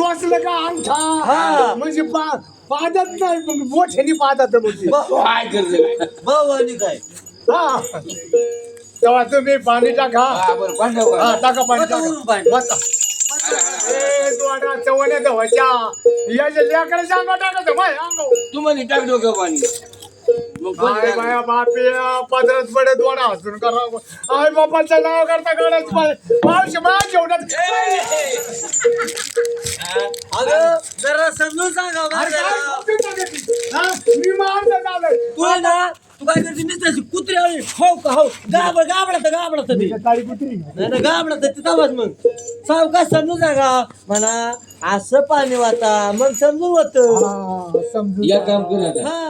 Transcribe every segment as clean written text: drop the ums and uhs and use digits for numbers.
टोचलं का अंगठा म्हणजे पादत नाही मग मोठ्यानी पादत म्हणजे काय करते भाऊ आणि काय हा तेव्हा तुम्ही पाणी टाका हा टाका पाणी वता टाका वरून पाणी. वता. ए दोडा चवण्या धवाच्या याच्या लेकडे सांगा टाकायचं बाय अंगाव तू म्हणे टाक डोकं पाणी मग काय बाया बापे पदरच पडे दोडा हसून करा आई बापाचं नाव करता काढायचं मावशी माझ्या जेवणात अगं जरा समजून सांगा अरे माझ्या. काय करते हा? मी मारलं झालंय तू आहे ना तू काय करते नुसतं कुत्रे आली हो का हो गाबडत ती काळी कुत्री नाही ना गाबडत ती तवाच मग सावकाश समजून सांगा म्हणा असं पाणी वाता मग समजून होत हा, समजून या काम कर आता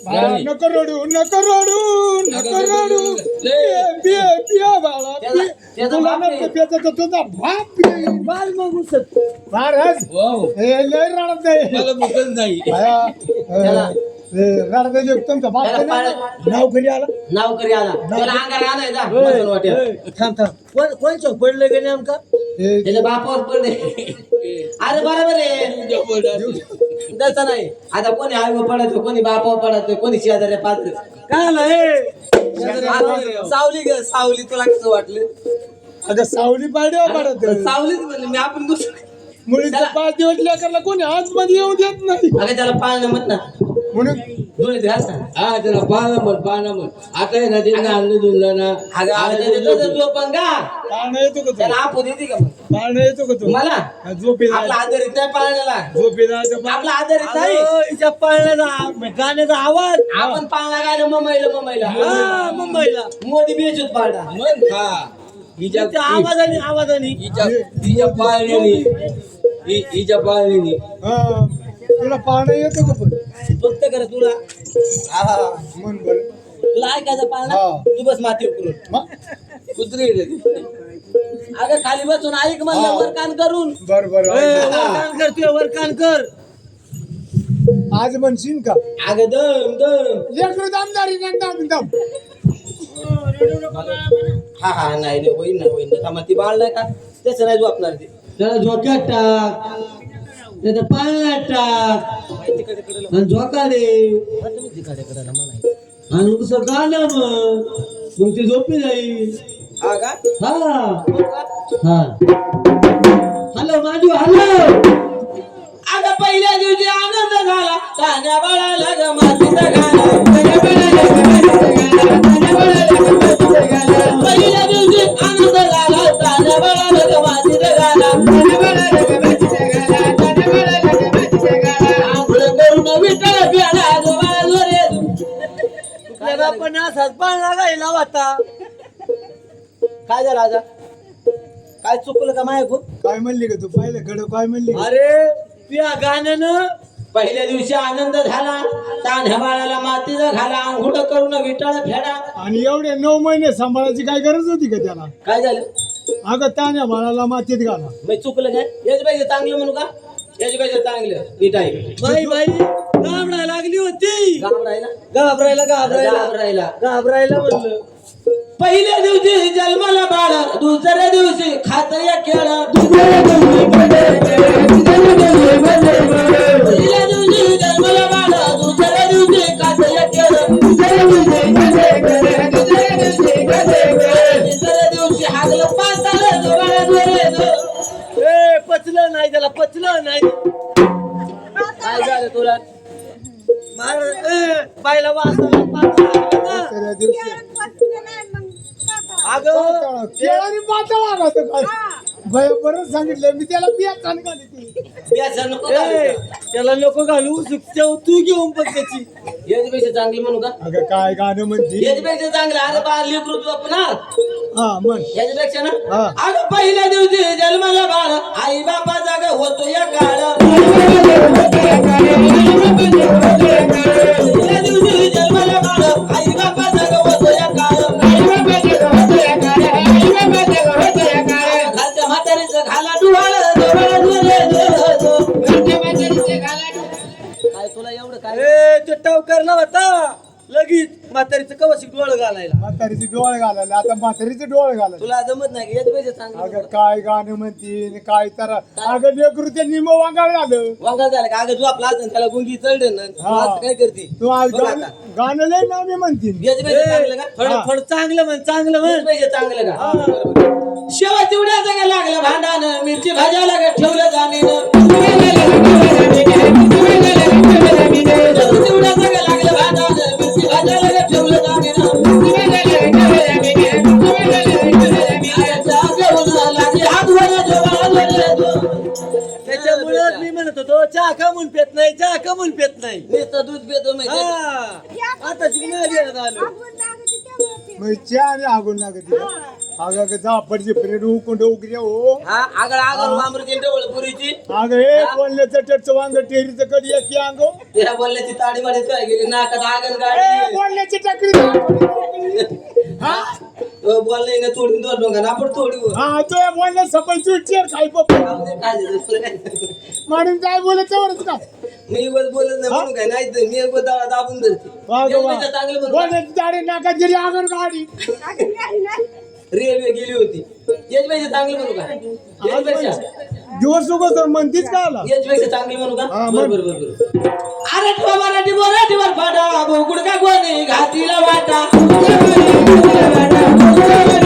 बाळा, नको रडू नको रडू नको रडू पिय पिय बाळा पिय. त्याचा तुला बाप नको आहे. प्यायचं तर तुझा बाप पिय. बाल मग उसत महाराज वाव हे लय रडत आहे मला भूकच नाही बाया, रडत आहे तुमचा बाप त्याला कोणी? नाव घरी आला नावकरी आला त्याला अंगार आलाय जा बसून वाटेल. थांब थांब कोण चौक पडलं का नेमका हे त्याच्या बापावर पडले अरे बरोबर आहे तसं नाही आता कोणी आईवर पडत कोणी बापावर पडत कोणी शेजारी पात्र काय आलं सावली ग सावली तुला कसं वाटलं अगं सावली पाड्या पडत सावलीच म्हणलं मी आपण दुसरं मुली त्याला- 5 दिवस लेकरला कोणी आज मध्ये येऊ देत नाही अगं त्याला पाळणं म्हण ना म्हणून डोळे घाल ना हा त्याला पाना म्हण आता आहे ना त्यांना आणलं दिलं ना अगं झोपण का पाळणं येतो का त्याला तू आपू देते का मग पाळणं येतो का तू मला हा, झोपी आपला आदरित नाही पाळण्याला झोपी जायचं आपला आदरित नाही हिच्या पाळण्याचा गाण्याचा आवाज आपण पाळणा गायला मुंबईला मुंबईला मोदी बेचूत पाळणा मग हा हिच्या त्या आवाजाने हिच्या पाळण्यानी हिच्या पाळण्यानी हा तुला पाळणं येतो का पण फक्त कर तुला म्हण बरं तुला ऐकायचं पाळणा हा. तू बस माती करून मग? कुत्री आहे रे. अगं खाली बसून ऐक म्हणलं हा. वर कान करून बरं बरं वरकान कर तुझ्या वरकान कर आज म्हणशील का अगं दम दम लेकरू दमदारी दम दम हा नाही नाही होईन ना थांबा ती बाळ नाही का तसं नाही झोपणार ते त्याला झोक्यात टाक त्याच्या पाळण्यात टाक आणि झोका दे आणि कसं गाणं मग ते झोपी जाईल हा का हा हॅलो माझू हॅलो अगं पहिल्या दिवशी आनंद झाला तान्या बाळाला ग मातीचा गाणं पहिल्या दिवशी आनंद झाला तान्या बाळाला ग मातीचा गाणं आंघोळ करून विठ्ठल प्याला जो बाळा जोरे तुझ्या बापाने असाच पाळणा गायला होता काय झालं राजा काय चुकलं का माझ्याकडून काय म्हणली का तू पाहिलं कडं काय म्हणली अरे तुझ्या गाण्यानं पहिल्या दिवशी आनंद झाला तान्ह्या बाळाला मातीचा घाला आंघोळ करून विटाळ फेडा आणि एवढे 9 महिने सांभाळायची काय गरज होती का त्याला काय झालं अगं तान्या बाळाला मातीत घाला मी चुकलं काय याच पाहिजे चांगलं म्हणू का याच पाहिजे चांगलं नीट आहे बाई घाबरायला लागली होती घाबरायला घाबरायला म्हणलं पहिल्या दिवशी जन्माला बाळ दुसऱ्या दिवशी खात या खेळ पहिल्या दिवशी जन्माला बाळ दुसऱ्या दिवशी खात या खेळ तिसऱ्या दिवशी हागलं पाताळ पचलं नाही त्याला पचलं नाही काय झालं तुला बायला वासाला पाच लागलं ना. त्या दिवशी अगं केळाने पातळ आला तो काय भय बरं सांगितलं मी त्याला बिया कानकाली ती प्यायचं नको ए, त्याला नको घालू सुकच्या तू घेऊन पण त्याची याच्यापेक्षा चांगली म्हणू का अगं काय गाणं म्हणते याच्यापेक्षा चांगलं अरे बाळ लेकरू झोपणार हा म्हण याच्यापेक्षा ना हा. अगं पहिल्या दिवशी जन्माला बाळ आई बापा जागा होतो या काळ पहिल्या दिवशी जन्माला बाळ आई बापा जागा होतो या काळ घरच्या म्हातारीचं घाला डुहाळ काय तुला एवढं काय ए ते टवकारला होता लगेच म्हातारीचं कवशिक डोळ घालायला म्हातारीचे डोळे घालायला आता म्हातारीचे डोळे घालायला तुला जमत नाही याच पाहिजे चांगलं अगं काय गाणं म्हणतील काय तर अगं लेकरू ते निम वांगाळ झालं वांगा झाला का अगं तू आपला असं त्याला गुंगी चढ ना तू हा. असं काय करते तू आज बघ आता. गाणं लय ना मी म्हणतील याच पाहिजे चांगलं का थोडं थोडं चांगलं म्हण चांगलं याच म्हण पाहिजे चांगलं का शेवा चिवड्याचं काय लागलं भांडानं मिरची भाज्याला काय ठेवलं जाणीनं चिवड्याचं काय लागलं भांडानं मिरची भाज्याला काय ठेवलं जाणीनं त्याच्यामुळेच मी म्हणत होतो चहा कमून पेत नाही चहा कमून पेत नाही नुसतं दूध पितो माहिती आता शिकणार आलो मग चहा आणि आगून लागते अगं झापडची फ्रेंड उकुंड उकरी हो हा आगळ आगळ मामरची डवळ पुरीची अगं हे बोलण्याचं टच वांग टेरीचं कधी येते अंग त्या बोलल्याची ताडी माडी काय गेली नाकात आगन ए, गाडी बोलण्याची टकरी हा बोलले ना तोडून दोन डोंगा ना आपण तोडी हा तो बोलण्या सफल चेअर खाई पप्पा म्हणून काय बोलत वरच का मी बस बोलत नाही म्हणून काय नाही तर मी बस दाबून धरते चांगलं म्हणून बोलण्याची दाढी नाका गेली आगर गाडी रेल्वे गेली होती याचपेक्षा चांगली म्हणू का याचपेक्षा दिवस उगस तर म्हणतीच का आला याचपेक्षा चांगली म्हणू का हा, बरोबर बरोबर अरे ठेवा मराठी बोराठीवर फाटा बोकुड का कोणी घातीला वाटा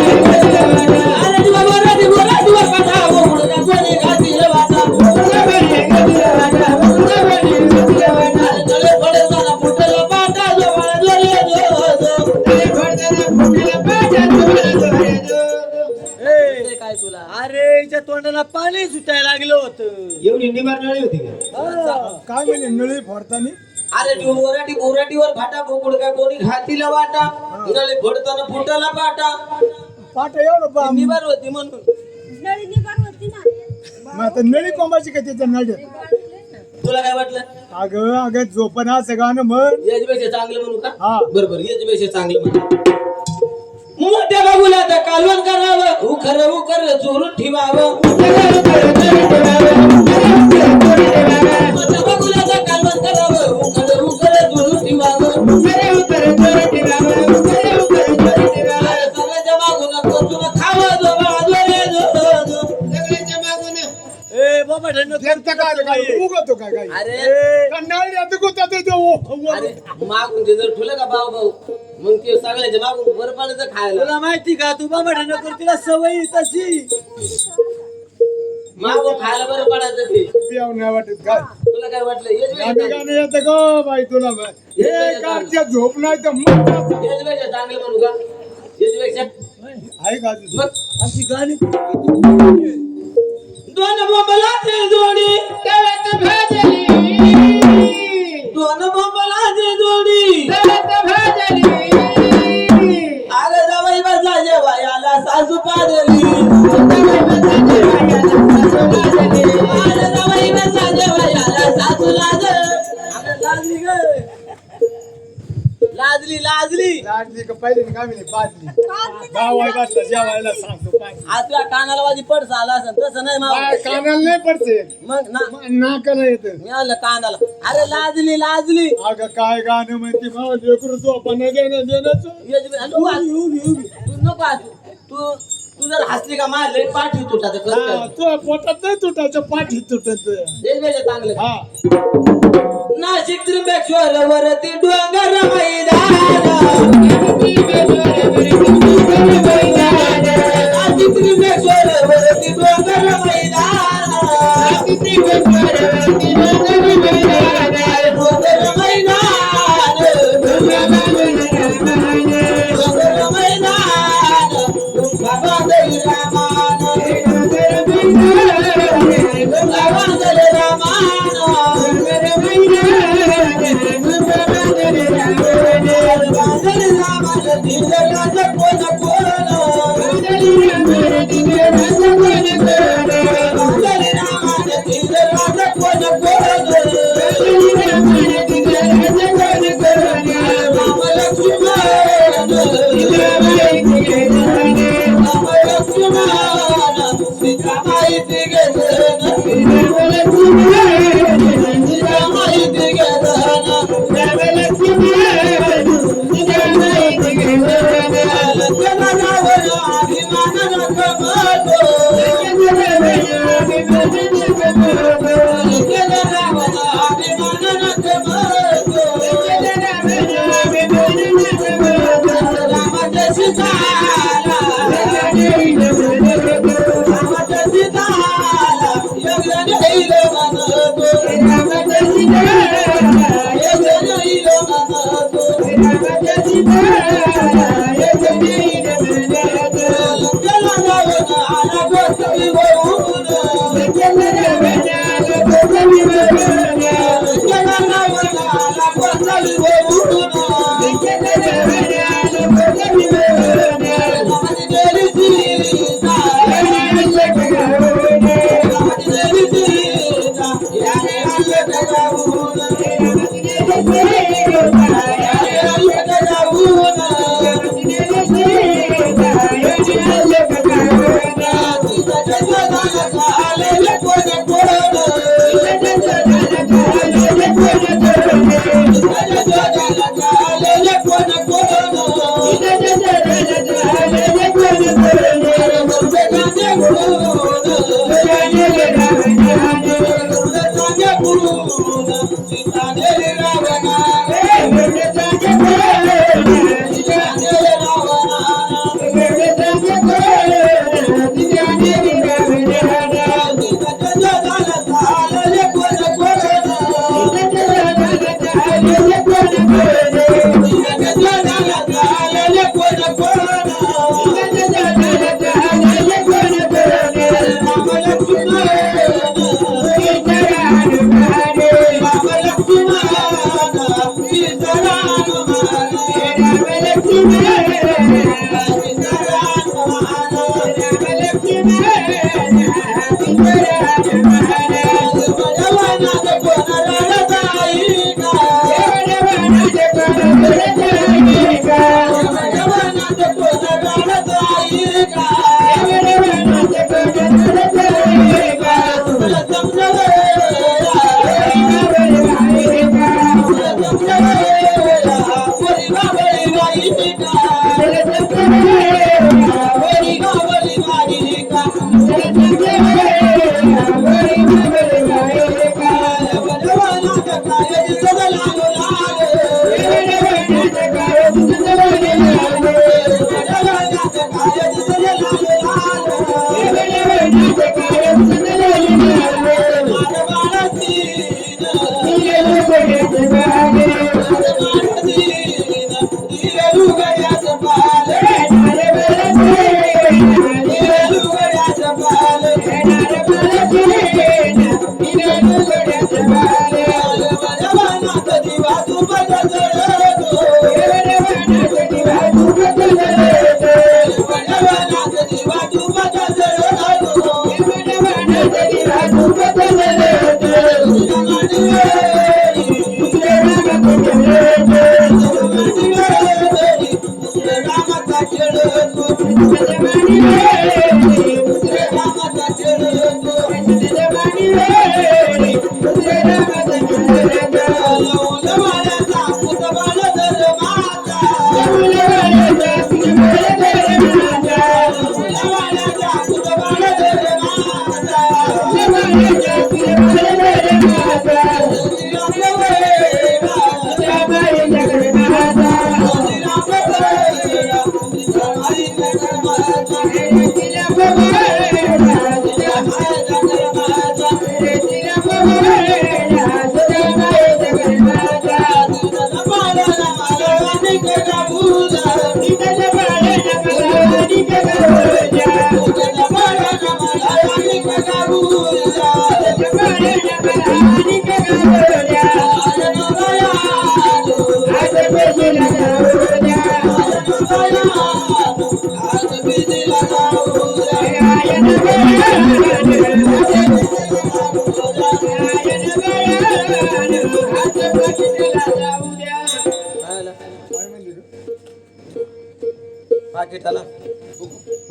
अरे ठेवा मराठी बोराठीवर फाटा बोकुड का कोणी घातीला वाटा अरे तळे पडताना फुटला पाटा जोवाळा जोरे जो तळे पडताना फुटला पाटा जोवाळा जोरे काय तुला अरे हिच्या तोंडाला पाणी सुटायला लागलं होतं एवढी निवारणारी होती का काय म्हणजे नळी फोडतानी अरे बोराटी बोराटीवर फाटा बोकुड का कोणी घातीला वाटा नळे फोडताना फुटला पाटा पाठ एवढं बा निबार होती म्हणून मग आता नळी कोंबाची का त्याच्या नळ्यात तुला काय वाटलं अगं अगं झोपण असं गाणं म्हण याचपेक्षा चांगलं म्हणू का हा बरोबर याचपेक्षा चांगलं म्हणू मोठ्या बाबूला कालवण करावं उखर चोरून ठेवावं मोठ्या बाबूला कालवण करावं उखर चोरून ठेवावं सगळ्याच्या मागून कोचून खावं जो बाजूने सगळ्याच्या मागून ए बाबा धन्य त्यांचं काय आलं, काय उगवतो काय काय अरे नळ्यात गुतात येतो अरे मागून ते जर ठुलं का भाऊ मग ते सगळ्याच्या मागून बरं पाण्याचं खायला तुला माहिती का तू बाबा धन्य कर तिला सवयी तशी मागून खायला बरं पडायचं ते पियाव नाही वाटत काय तुला काय वाटलं गाणं गाणं येतं ग बाई तुला हे कारच्या झोप नाही तर मग याचपेक्षा चांगलं म्हणू का याचपेक्षा आहे का मग अशी गाणी दोन बोंबलाचे जोडी तळ्यात भाजली दोन बोंबलाचे जोडी तळ्यात भाजली आग जावई बसला जेवायला सासू पाजली आग जावई बसला जेवायला सासू लाजली ग लाजली लाडली का पहिले काय म्हणे पाजली गावाय बसला जेवायला सांगतो पाजली आज तुला कानाला माझी पडस आला असं तसं नाही माव काय कानाला नाही पडते मग ना नाकाला येतं मी आलं कानाला अरे लाजली अगं काय गाणं म्हणते भाऊ लेकरू झोपा नाही देणं देण्याचं तू नको असू. तू जर हसली का माझ्या लई पाठी तुटाचं हा, कसं तुझ्या पोटात नाही तुटायचं पाठी तुटत चांगलं हा नाशिक त्र्यंबकेश्वर वरती डोंगर मैदान नाशिक त्र्यंबकेश्वर वरती डोंगर मैदान डोंगर मैदान बाबा दई रामान बाबा दई रामान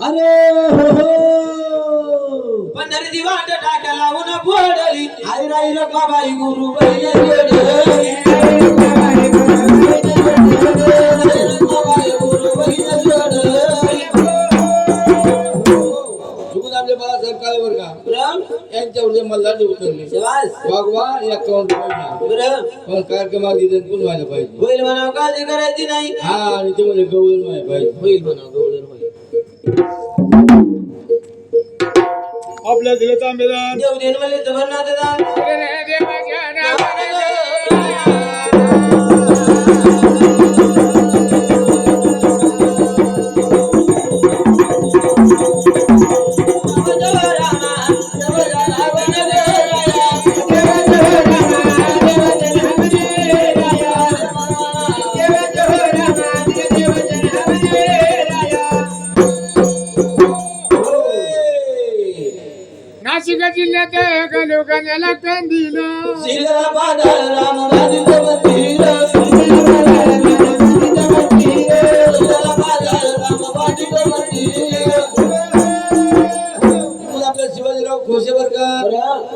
अरे हो हो पंढरी वाट टाका लावून फोडली आई राई रकाबाई गुरु बैल जोडली रकाबाई गुरु बैल जोडली चुकून आपले बाळासाहेब काळेवर का ब्रह्म यांच्यावर मल्हार उतरले शिवास वागवा 51 रुपये ब्रह्म पण कार्यक्रमात दिले पुन्हा व्हायला पाहिजे होईल म्हणावं काळजी करायची नाही हा आणि ते म्हणजे गवळण व्हायला पाहिजे होईल म्हणावं गवळण होईल आपल्या दिले तांबेदान देव देन मला जबरनाथ दान देवाच्या नावाने नाशिक जिल्ह्यात एका लोकांना कंदील सीला बादल राम राजित मंदिर सीला बादल राम राजित मंदिर आपल्या शिवाजीराव खोसेवरकर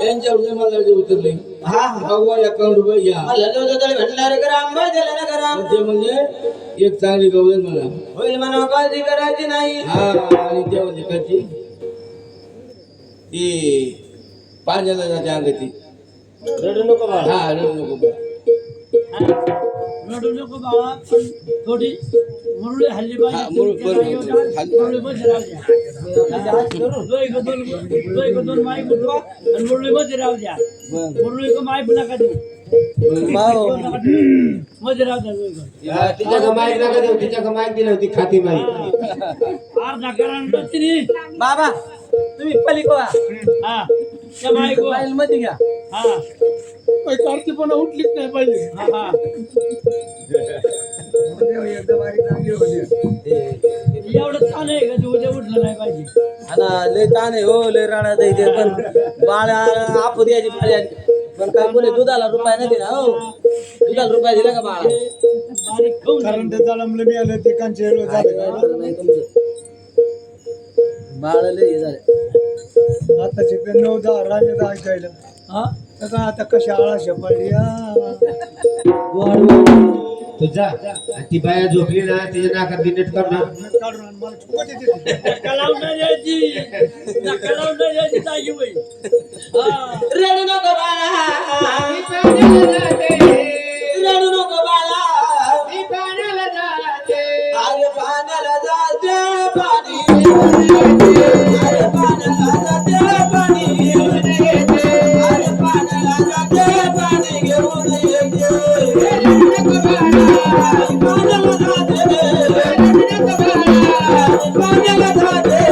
यांच्या मला उतरले हा भगवान 51 रुपये घ्या मला जो भेटणार ग्राम बदल ना ग्राम ते म्हणजे एक चांगली गवळण मला होईल म्हणा काळजी करायची नाही हा आणि ते म्हणजे कधी ती पाण्याला जाते अंगती रडू नको बाळा हा रडू नको बा. रडू नको बाळा पण थोडी मुरळी हल्ली हा, मुरळी हल्ली. मुरळी मध्ये राहू द्या दोन माई बुटवा आणि मुरळी मध्ये राहू द्या मुरळी को माई नका देऊ मध्ये राहू द्या हा, तिच्या का माईक नका देऊ तिच्या का माईक दिली होती खाती माईक अर्धा करा तिने बाबा तुम्ही पलीकडे हा त्या माई को मोबाईल मध्ये घ्या हा कार्तीपणा उठलीच नाही पाहिजे हा एवढं ताण आहे का तू उद्या उठलं नाही पाहिजे हा लय ताण आहे हो लय राडा ते पण बाळ आपू द्यायची पाहिजे पण काय कोणी दुधाला रुपये नाही दिला हो दुधाला रुपये दिला का बाळा बारीक खाऊन कारण ते जळमले मिळाले ते कांचे झाले नाही तुमचं बाळ लय हे झालं आताचे ते 9-10 राजा ऐकायला हा का आता कशा आळाशा पडल्या तुझा ती बाया झोपली ना तिच्या नाकात नीट कर ना काढून आण, मला चुकत येते ते. नका लावून नाही द्यायची नका लावून नाही द्यायची जागी होईल हा रडू नको बाळा रडू नको बाळा अरे पाण्याला जाते पाणी अरे पाण्याला जाते पाणी घेऊन येते अरे पाण्याला जाते पाणी घेऊन येते पाण्याला जाते पाण्याला जाते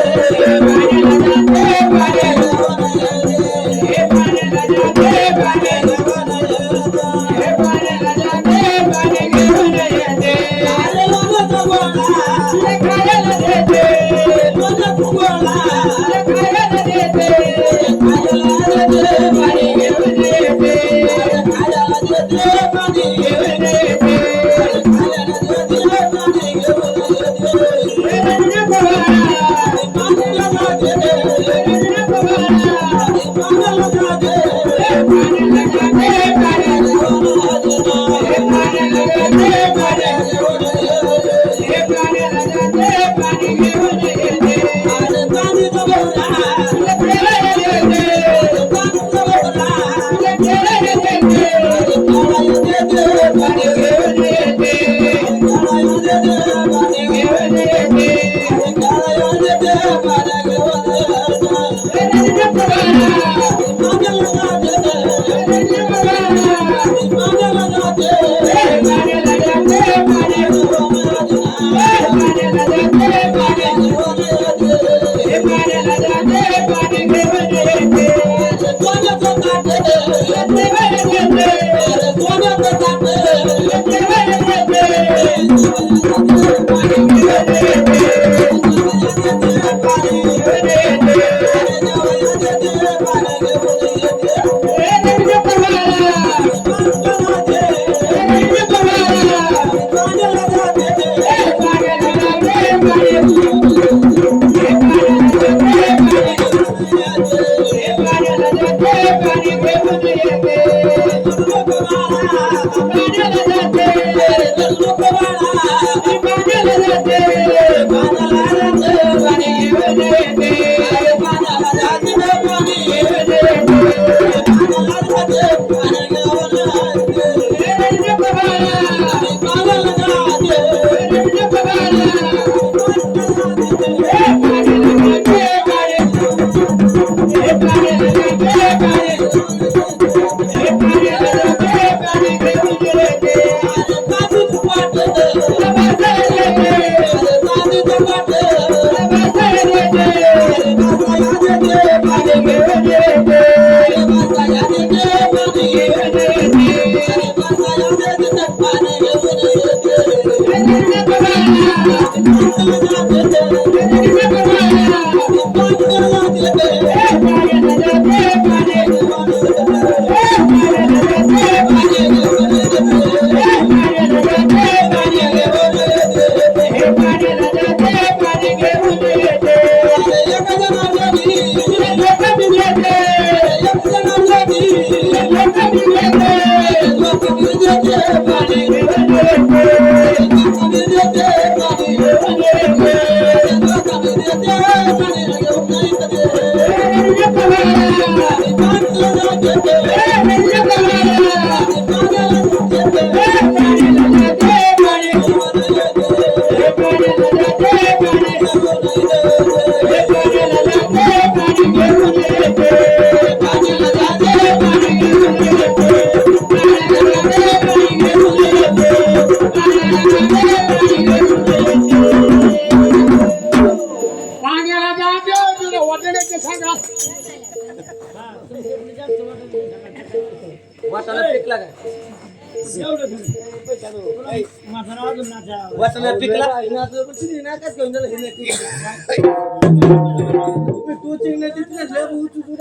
पाण्याला जाते तुला वाटण्याचे सांगा वाटाला पिकला काय एवढं घेऊन. माझं नाव अजून नाचा. वाटाला पिकला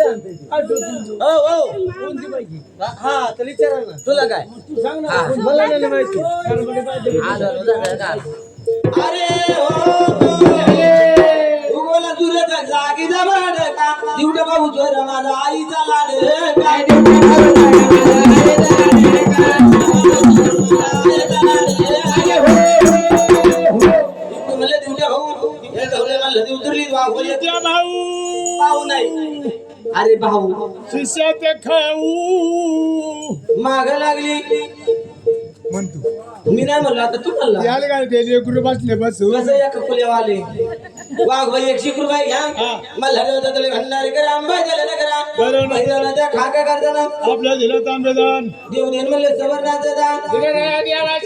हो हो कोणती पाहिजे? हा तर विचारा ना तुला काय तू सांग ना. हा. मला नाही माहिती. गडबडी पाहिजे. अरे हो उगवला दुर्गा जागी जमाड का दिवटा बाबू जोर माझा आईचा लाड काय म्हणलं दिवटा भाऊ हे धवले म्हणलं ती उतरली वाघ त्या भाऊ भाऊ नाही अरे भाऊ शिष्य ते खाऊ माग लागली म्हणतो मी नाही म्हणलं आता तू म्हणला याला काय ते लेकरू बसले बसू कसं या कपुलेवाले वाघ भाई 100 रुपये घ्या मला तुला म्हणणार करा आंबा झाला ना करा बरोबर. महिलाला त्या खाका करताना आपल्या दिलं तांबेदान देव देन म्हणले समरनाथ दादा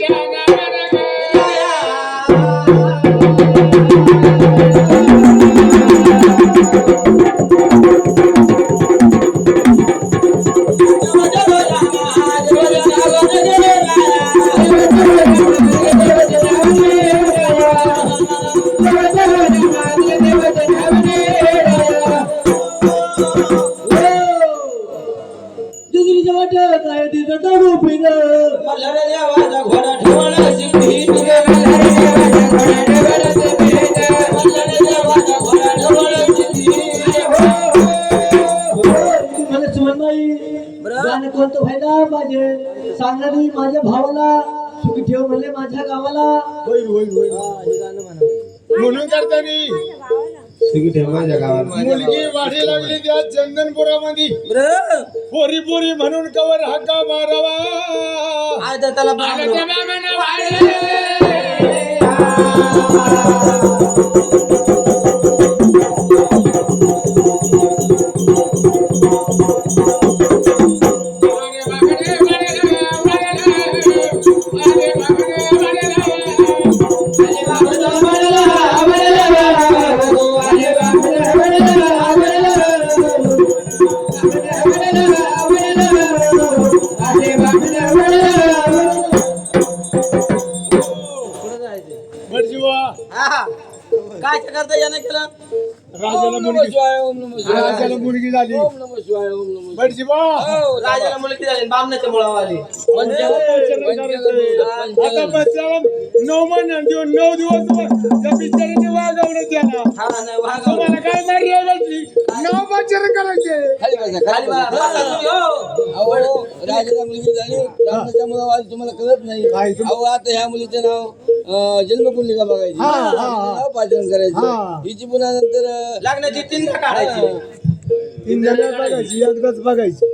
जिंदगीच्या वाट्यात आहे तिथं दारू पिणं मला देवाचा घोडा ठेवला शिकली मला सुमन नाही गाणं कोणतं व्हायला पाहिजे सांगा तुम्ही माझ्या भावाला सुखी ठेव म्हणले माझ्या गावाला होईल होईल होईल म्हणून करतानी मुलगी वाढी लागली त्या चंदनपुरामध्ये पोरी पोरी म्हणून कवर हक्का मारावा आज त्याला आलं त्या मामानं वाढले. बटजीवा, काय करता यानं केलं राजाला मुलगी झाली बटजीवा, राजाला मुलगी झाली बामणाच्या मुळावाली आता बच्चाला 9 महिने देऊन 9 दिवस त्या बिचारीने वागवलं त्याला हा नाही वाघ तुम्हाला काय मर्यादा भेटली 9 बच्चर करायचे खाली बा राजाला मुलगी झाली रामाच्या मुलावाली तुम्हाला कळत नाही काय तुम्ही- अहो आता ह्या मुलीचं नाव जन्मकुंडलिका बघायची हा, हा, हा. नाव पाचन करायचं हा. हिची पुन्हा नंतर लग्नाची 3 काढायची 3 जण बघायची एकदाच बघायची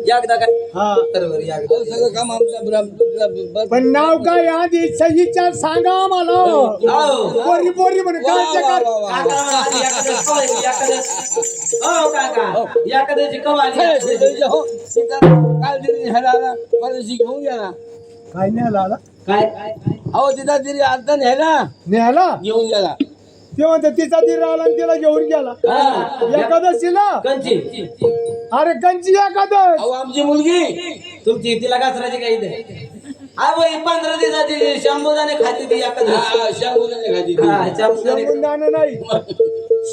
एकदा काय हा बरोबर एकदा अहो, सगळं काम आमचं पण नाव काय आधी सही चार सांगा आम्हाला हो. पोरी पोरी म्हणून काय चक्कर? काका आधी एखादं कवायची, एखादं हो काका एखाद्याची कवायची काल दिली ह्याला आला परदेशी घेऊन गेला काय न्यायला आला काय अहो तिचा दिली आता न्यायला न्यायला घेऊन गेला ते म्हणते तिचा धीर आला आणि तिला घेऊन गेला एकादशीला कंची अरे कंची एकादश अहो आमची मुलगी तुमची तिला गासराची काही नाही अहो ही 15 दिवसाची शंभूदाने खाती ती एखादं शाबुदाने खाती ती. हा शंभूदाने दाणं नाही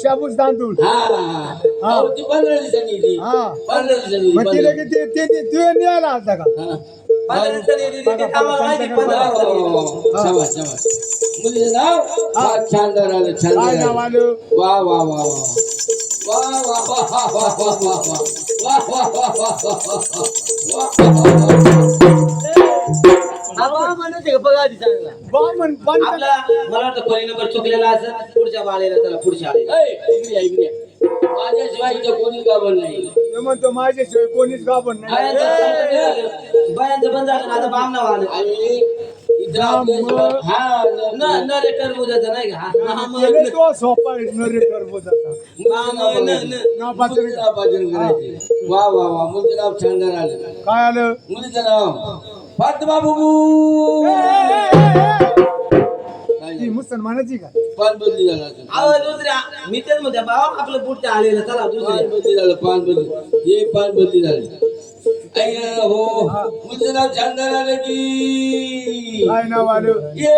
शाबूस तांदूळ हा अहो, ती 15 दिवसांनी येते. हा 15 दिवसांनी मग येते, तिला 15. किती ते न्यायला आलता का हा. 15 दिवसांनी येते, ती कामाला माहिती 15 वा, वा, वा, वा. दिवसांनी. शाबास, शाबास. मुलीचं नाव वा, छान आलं छान काय नाव आलं वा वा वा वा वा वा वा वा वा वा वा वा वा वा बामण पण आपला मला वाटतं पहिली नंबर चुकलेला असं पुढच्या बाळेला त्याला पुढच्या आळेला इकडे माझ्याशिवाय इथं कोणीच गाभण नाही. मी म्हणतो माझ्याशिवाय कोणीच गाभण नाही. बायांचं बंद झालं ना, आता बामणाव आलं. आणि इथं आपल्याशिवाय हा नरेटर बुजायचं नाही का? हा, मग. गेले तो सोपा नरेटर बोजाचा नापाचन करायचे. वा वा वा मुलीचं नाव छान आलं. काय आलं मुलीचं नाव फातिमा बुबू. ती मुसलमानाची का पान बदली झालं असेल. अहो, दुसऱ्या मी तेच म्हणते भाऊ आपलं पुढच्या आलेलं चला दुसऱ्या पान बदली झालं. पान बदली हे पान बदली झालं. हो मुलीचं नाव छान आलं की काय नाव आलं ये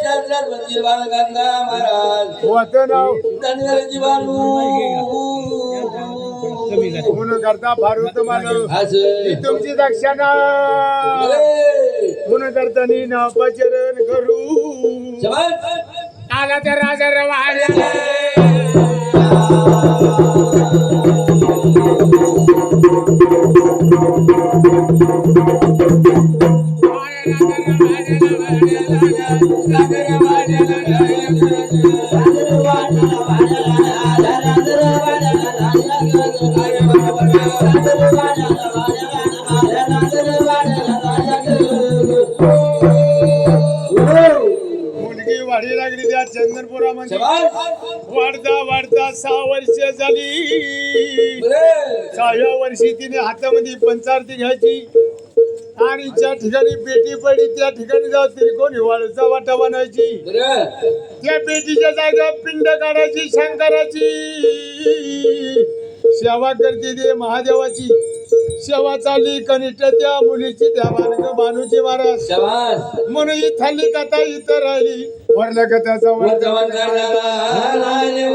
शारदात मंदिर बालगंगा महाराज होतं नाव धनगराची बालू म्हणून करता भारूत मानव असं तुमची दक्षिणा म्हणून करता नाव पचरण करू शाबास. आला तर राजा रवाड्या मुलगी वाढी लागली त्या चंदनपुरामध्ये वाढता वाढता 6 वर्ष झाली. 6व्या वर्षी तिने हातामध्ये पंचारती घ्यायची आणि ज्या ठिकाणी पेटी पडली त्या ठिकाणी जाऊ त्रिकोणी वाळूचा वाटा बनायची. त्या पेटीच्या जागा पिंड काढायची शंकराची सेवा करते ते महादेवाची सेवा चालली कनिष्ठ त्या मुलीची त्या बानूची महाराज शाबास. म्हणून ही थाली कथा इथं राहिली वरल्या कथाचा वर्तमान करणारा आले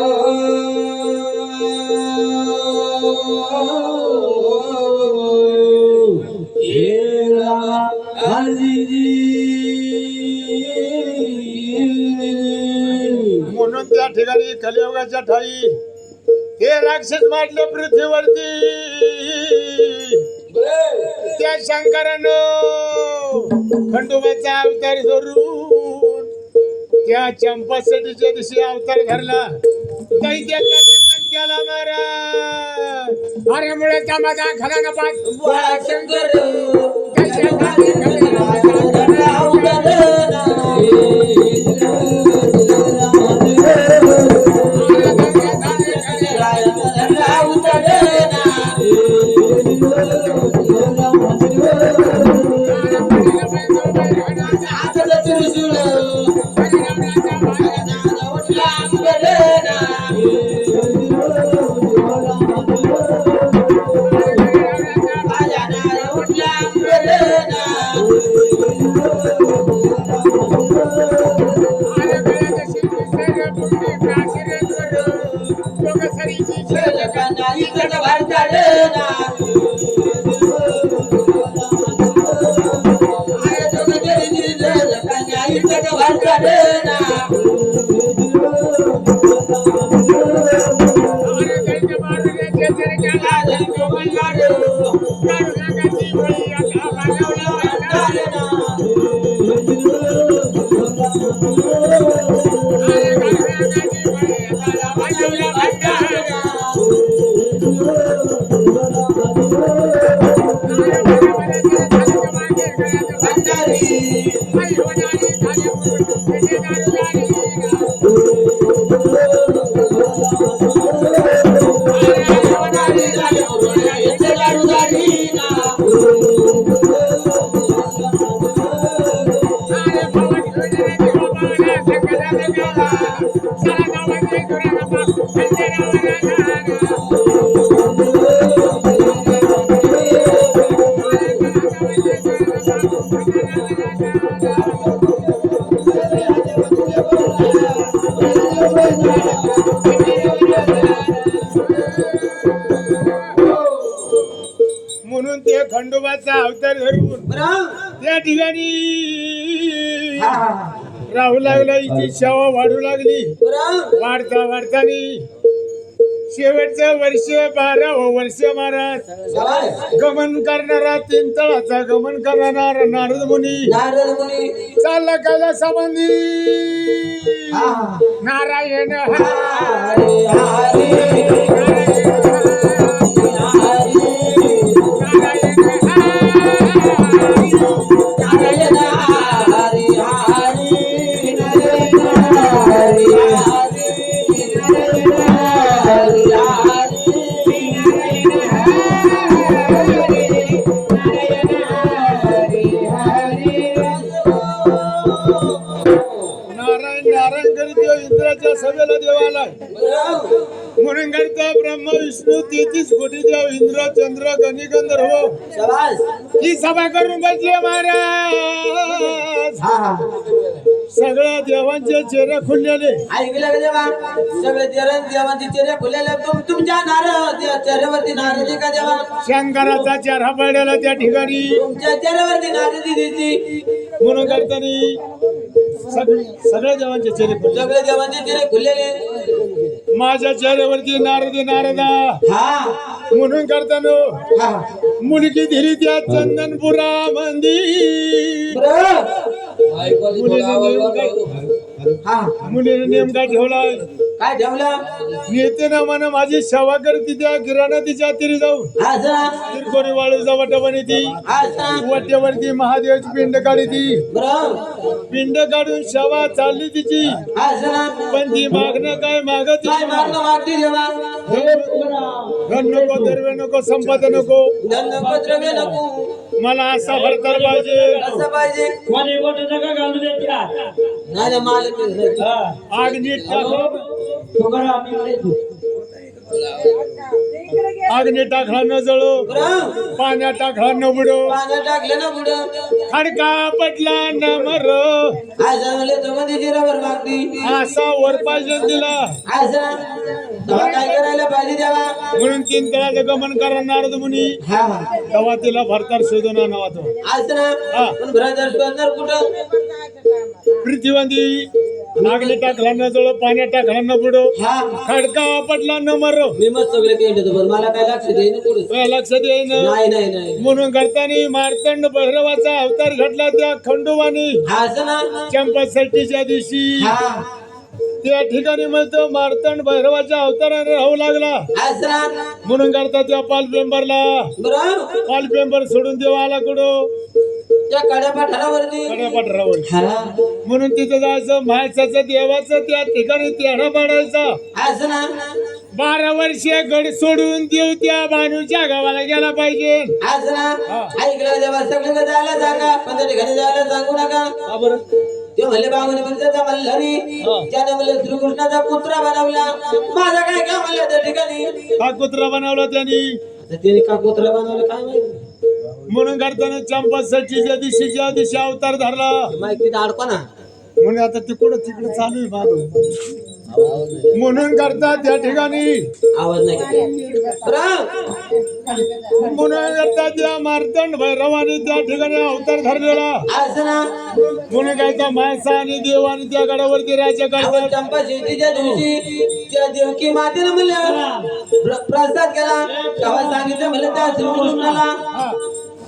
म्हणून त्या ठिकाणी कलियुगाच्या ठाई हे राक्षस मारले पृथ्वीवरती. त्या शंकरानं खंडोबाचा अवतार धरून त्या चंपासटीच्या दिवशी अवतार धरला. दैत्याने पण केला महाराज. अरे मुळे माझा खरा न पाच शंकर म्हणून ते खंडोबाचा अवतार धरून त्या ठिकाणी राहू लागला. हिची सेवा वाढू लागली. वाढता वाढतानी शेवटचं वर्ष 12वं वर्ष महाराज शाबास. गमन करणारा 3 तळाचा गमन करणारा नारद मुनी नारद मुनी. चालला कैलासामध्ये हा. नारायण हरी हरी नारायण हरी हरी हरी नारायण नारायण करीत देव इंद्राच्या सभेला देव आलाय म्हणून करता ब्रह्मा विष्णू 33 कोटी देव इंद्र चंद्र गणी गंधर्व शाबास. ही सभा करून बसले महाराज. हा हा. सगळ्या देवांचे चेहरे खुललेले ऐकलं का देवा? सगळे देवांचे चेहरे खुलेले. तुमच्या चेहऱ्यावरती नारदी का देवा? शंकराचा चेहरा पडलेला त्या ठिकाणी तुमच्या चेहऱ्यावरती नारदी दिसती. म्हणून करताना सगळ्या देवांचे चेहरे खुलले. सगळे देवांचे चेहरे खुललेले. माझ्या चेहऱ्यावरती नारदी नारदा हा म्हणून करताना हा. मुलगी दिली त्या चंदनपुरा मंदिर. बरं. ऐकवाली थोडा आवाज वाढव. हा. मुलीने नेमका ठेवलाय काय ठेवलं? नेते ना म्हणा माझी सेवा करते त्या किराणा तिच्या तिरी जाऊन असं तिरकोरी वाळूचा वट बनी ती असं. वट्यावरती महादेवाची पिंड काढी ती बरं. पिंड काढून सेवा चालली तिची असं. पण ती मागणं काय मागत काय मागणं मागते देवा? धन नको दर्वे नको संपदा नको धन नको द्रव्य नको. मला असा भरतर पाहिजे कसं पाहिजे? कोणी बोट नका घालू दे त्या नाही मालक. आग नीट टाकलो तुकाराम आम्ही इकडे आग नीट टाकला न जळो बरं. पाण्यात टाकला न बुडो पाण्यात टाकलं ना पुढं. खडका पटला न मर असं म्हणले तो मध्ये जिरावर मागती. असा वर पाहिजे दिला असं. तेव्हा काय करायला पाहिजे देवा? म्हणून 3 तळाचं गमन करा नारद मुनी हा. तेव्हा तिला भरतार शोधून आणावा तो असं ना. हा. पण ब्रदर स्पंदर कुठं? पृथ्वीवंदी आगली टाकला न जळो पाण्यात टाकला न बुडो हा. खडका पटला न मरो मी मग सगळे केलं पण मला काय लक्ष देईन पुढे. तुला लक्षात येईन नाही नाही नाही. म्हणून करताना मार्तंड भैरवाचा अवतार घडला त्या खंडोबानी असं ना. चंपाषष्टीच्या दिवशी हा. त्या ठिकाणी म्हणतो मार्तंड भैरवाच्या अवताराने राहू लागला असं ना. म्हणून करता त्या पालपेंबरला बरं. पालपेंबर सोडून देवा आला कुठं त्या कड्या पठारावरती. पठारावर हा. म्हणून तिथं जायचं माणसाचं देवाचं त्या ठिकाणी तेढा पाडायचा असं ना. 12 वर्षे गड सोडून देव त्या भानूच्या गावाला गेला पाहिजे असं ना. हा. ऐकलं देवा सगळं जायला सांगा पण त्या ठिकाणी जायला सांगू नका. का बरं? ते म्हणले बाबूने म्हणतात मल्हारी त्याने म्हणले श्रीकृष्णाचा पुत्रा बनवला. माझा काय काम म्हणलं त्या ठिकाणी? का कुत्रा बनवला त्यांनी आता त्याने का पुत्रा बनवलं काय माहिती? म्हणून करताना चंपाषष्टीच्या दिवशी अवतार धरला माहिती अडको ना. म्हणून आता तिकडं चालू आहे मागं. म्हणून करता त्या ठिकाणी आवाज नाही बरं. म्हणून करता त्या मार्तंड भैरवाने त्या ठिकाणी अवतार धरलेला असं ना. म्हणून काय माणसा आणि देव आणि त्या गडावरती राज्य आपण करतात चंपा शेतीच्या दिवशी त्या देवकी मातेनं म्हणलं प्रसाद केला. तेव्हा सांगितलं म्हणलं त्या श्रीकृष्णाला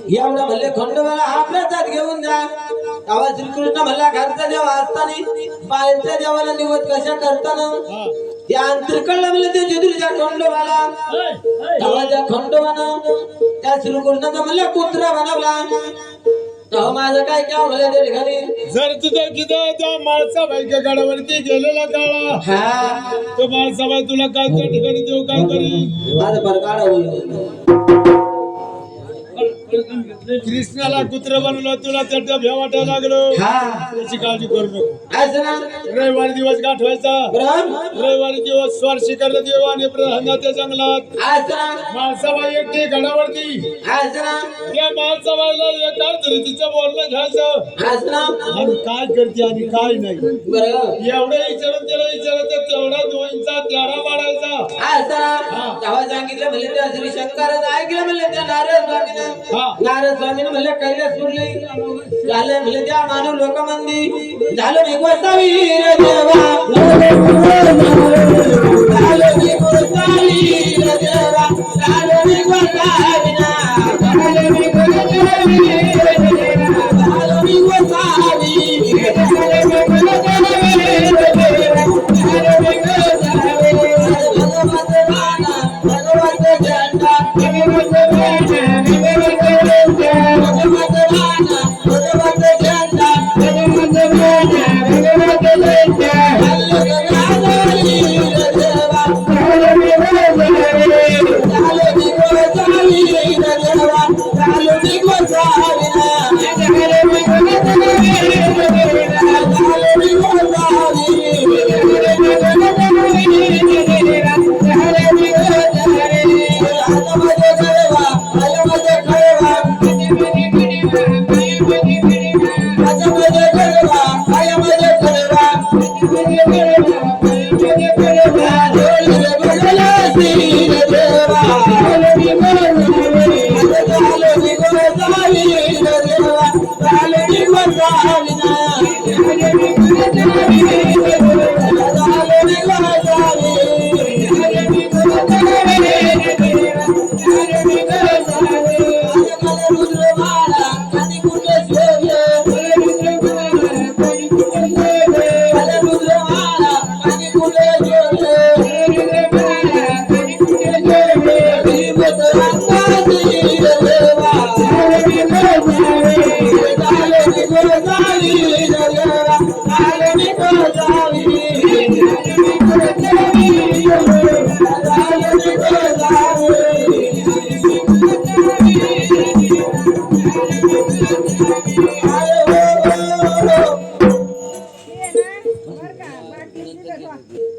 एवढं म्हणले खंडोबाला हा प्रसाद घेऊन जा. तेव्हा श्रीकृष्ण म्हणला घरचा देव असताना बाहेरच्या देवाला निवड कशा करताना त्या अंतरकडलं म्हणलं ते जिजुरीच्या खंडोबाला. तेव्हा त्या खंडोबानं त्या श्रीकृष्णाचा म्हणलं कुत्रा बनवला. तेव्हा माझं काय काय म्हणलं त्या ठिकाणी? जर तुझं किती त्या माळसाबाई गडावरती गेलेला काळा हा. तो माळसाबाई तुला काय त्या ठिकाणी देव काय करी माझं परकाळ होईल. कृष्णाला कुत्र बनवलं तुला त्याच्या भ्या वाटायला लागलो हा. त्याची काळजी करू नको. असं ना. रविवारी दिवस गाठवायचा बरं. रविवारी दिवस स्वार शिकारला देव आणि प्रधानाच्या जंगलात असं ना. माळसाबाई एकटी गडावरती असं ना. त्या माळसाबाईला एका तिचं बोलणं घ्यायचं असं ना. आणि काय करते आणि काय नाही बरं. एवढं विचारून त्याला विचारायचं तेवढा दोनचा त्यारा पाडायचा. असं ना. तेव्हा सांगितलं म्हणले त्या श्री शंकरानं ऐकलं म्हणले त्या नारद स्वामीनं. नारद स्वामीनं म्हणले कैलास सोडले झालं म्हणले त्या मानव लोकमंदी झालं मी गोसावी रे देवा झालं मी गोसावी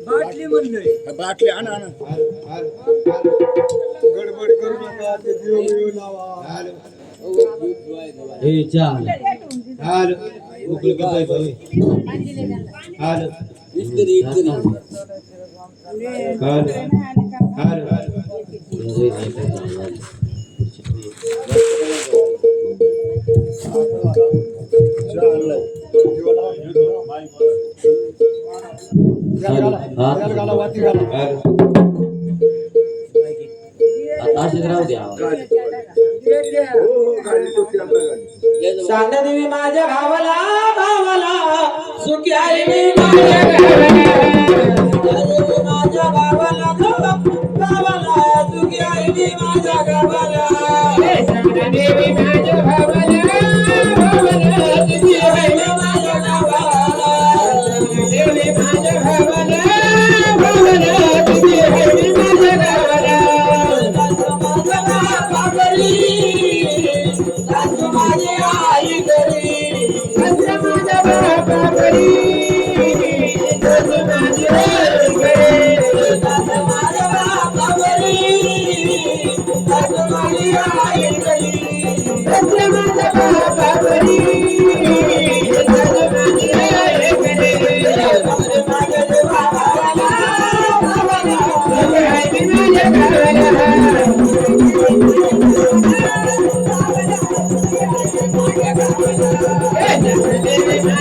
बाटली म्हणलोय बाटली आण आण गडबड करू नका ते देव येऊ लावा हे चाल हाल उकळ काय होय हाल इतकरी हाल हाल सांगा देवी माझ्या भावाला भावाला सुखी आहे मी माझ्या माझ्या भावाला भावाला सुखी आहे मी माझ्या गावाला सांगा देवी माझ्या भावाला भावाला सुखी आहे मी माझ्या गावाला देवी माझ्या भावाला भावाला सुखी आहे मी माझ्या गावाला माझी आई घरी माझ्या बाबा घरी माझी आई घरी माझ्या बाबा घरी माझी आई घरी माझ्या बाबा घरी माझी आई घरी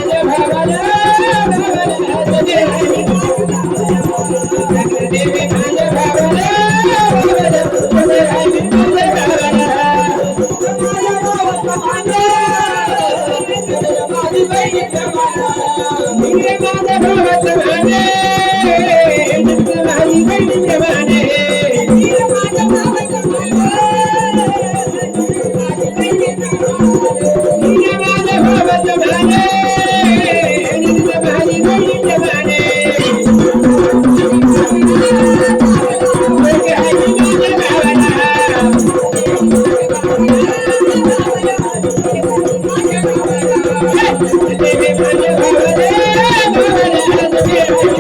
माझ्या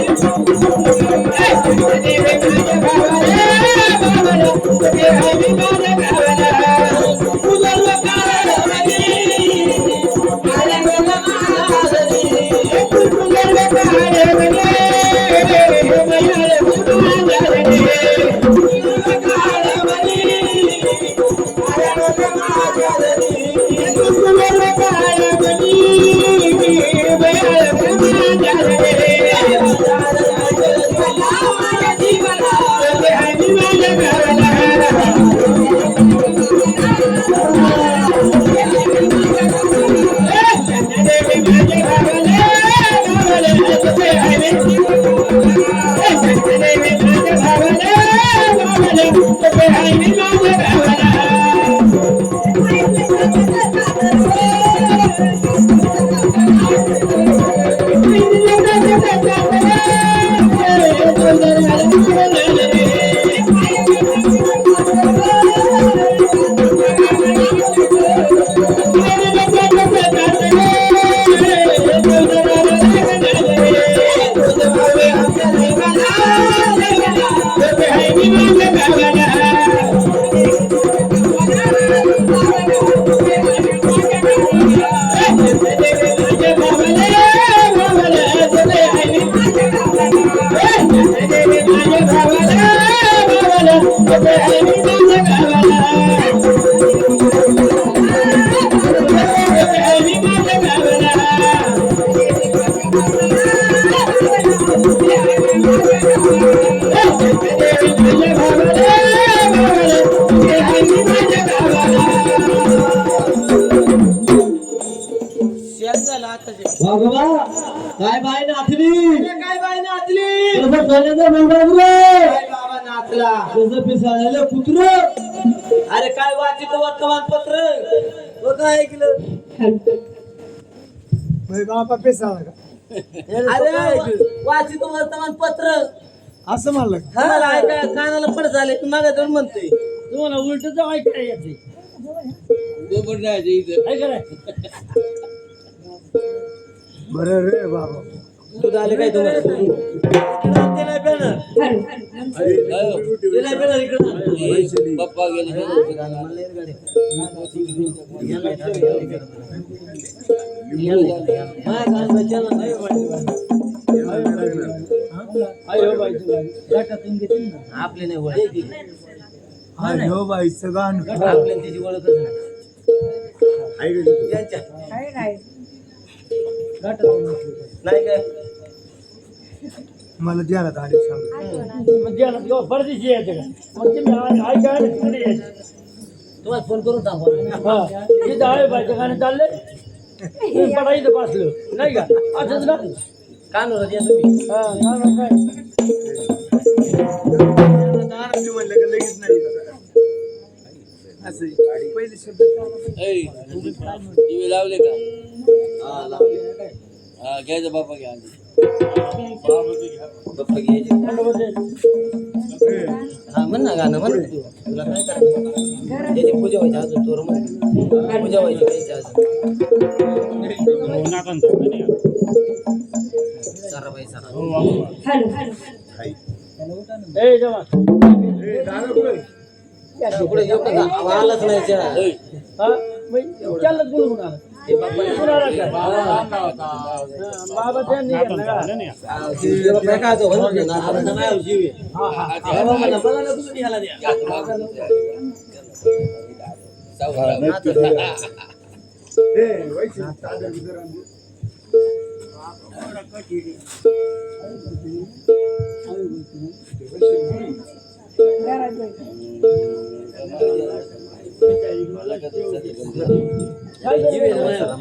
Hey! वाघोबा काय बाय नाचली काय बाई नाचली तसं सोन्याचा मुलगा रे काय बाबा नाचला तसं पिसाळलेलं कुत्र अरे काय वाचित वर्तमानपत्र व काय ऐकलं बापा पेसा का अरे वाचित वर्तमानपत्र असं म्हणलं का? मला ऐका कानाला पड झाले तू मागे जाऊन म्हणतोय तुम्हाला उलट जाऊ ऐकाय येते बरोबर नाही इथं काय कराय बरं रे बाबा दूध आले काय तुम्हाला पप्पा गेले आपले नाही ओळख हा हो बाईचं गाण आपल्या त्याची ओळखच नाही यांच्या नाही काय मला द्यायला तारीख सांग म्हणजे परदेशी यायचं का मग तुम्ही ऐकायला तिकडे यायचं तुम्हाला फोन करून सांगू हा तिथं आहे बायचं गाणं चाललंय तुम्ही पडा इथं बसलं नाही का असंच ना कानवर या तुम्ही हा गाणं काय म्हणलं का लगेच नाही असं पहिले शब्द टीव्ही लावले का हा घ्यायचं बाप्पा घ्या पप्पा घ्यायचे हा म्हण ना गाणं म्हण तू तुला काय करायचं त्याची पूजा व्हायची अजून तोर म्हण पूजा व्हायची त्याची अजून साराबाई सारा ए जवान पुढे एवढं आलाच नाही चहा. हा मग त्यालाच बोलून आला ते बाप्पा कुणाला काय बाबा त्यांनी घेतलं का? ते बाप्पा काय तो म्हणून ना आता नाही जीव आहे. हा हा हा, बाबा ना, मला नको तुम्ही ह्याला द्या. जीव आहे ना माझ्या.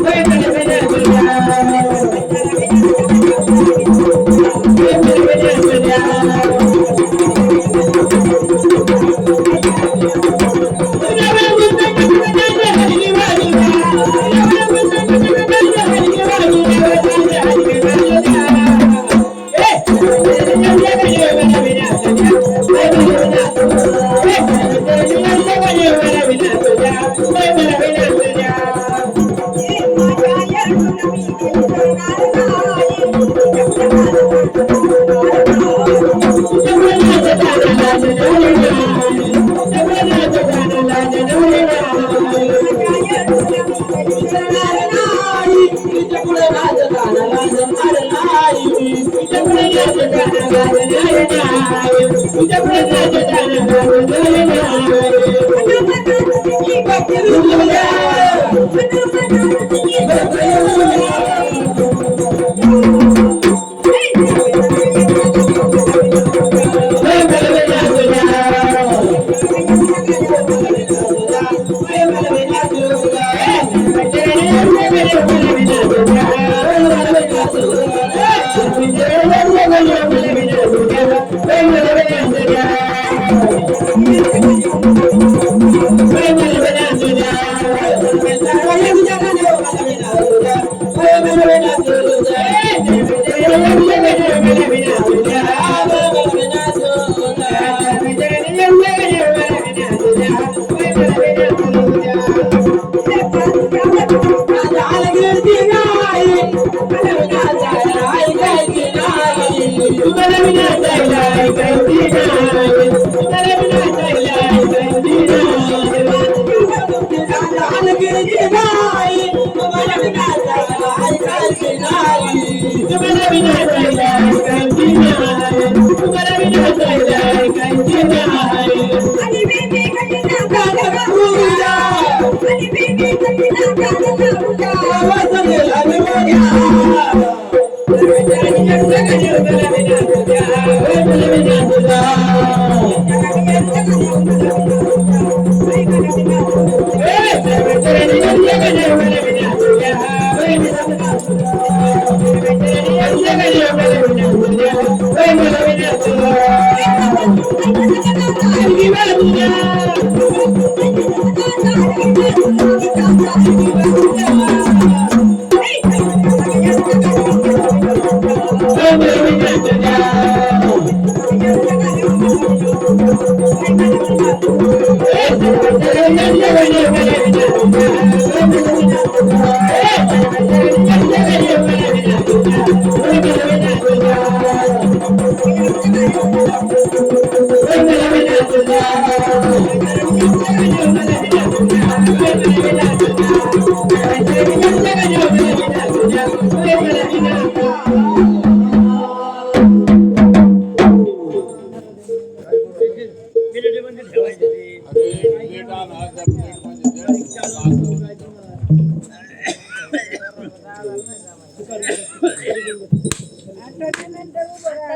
Hey,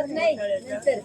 नाही नंतर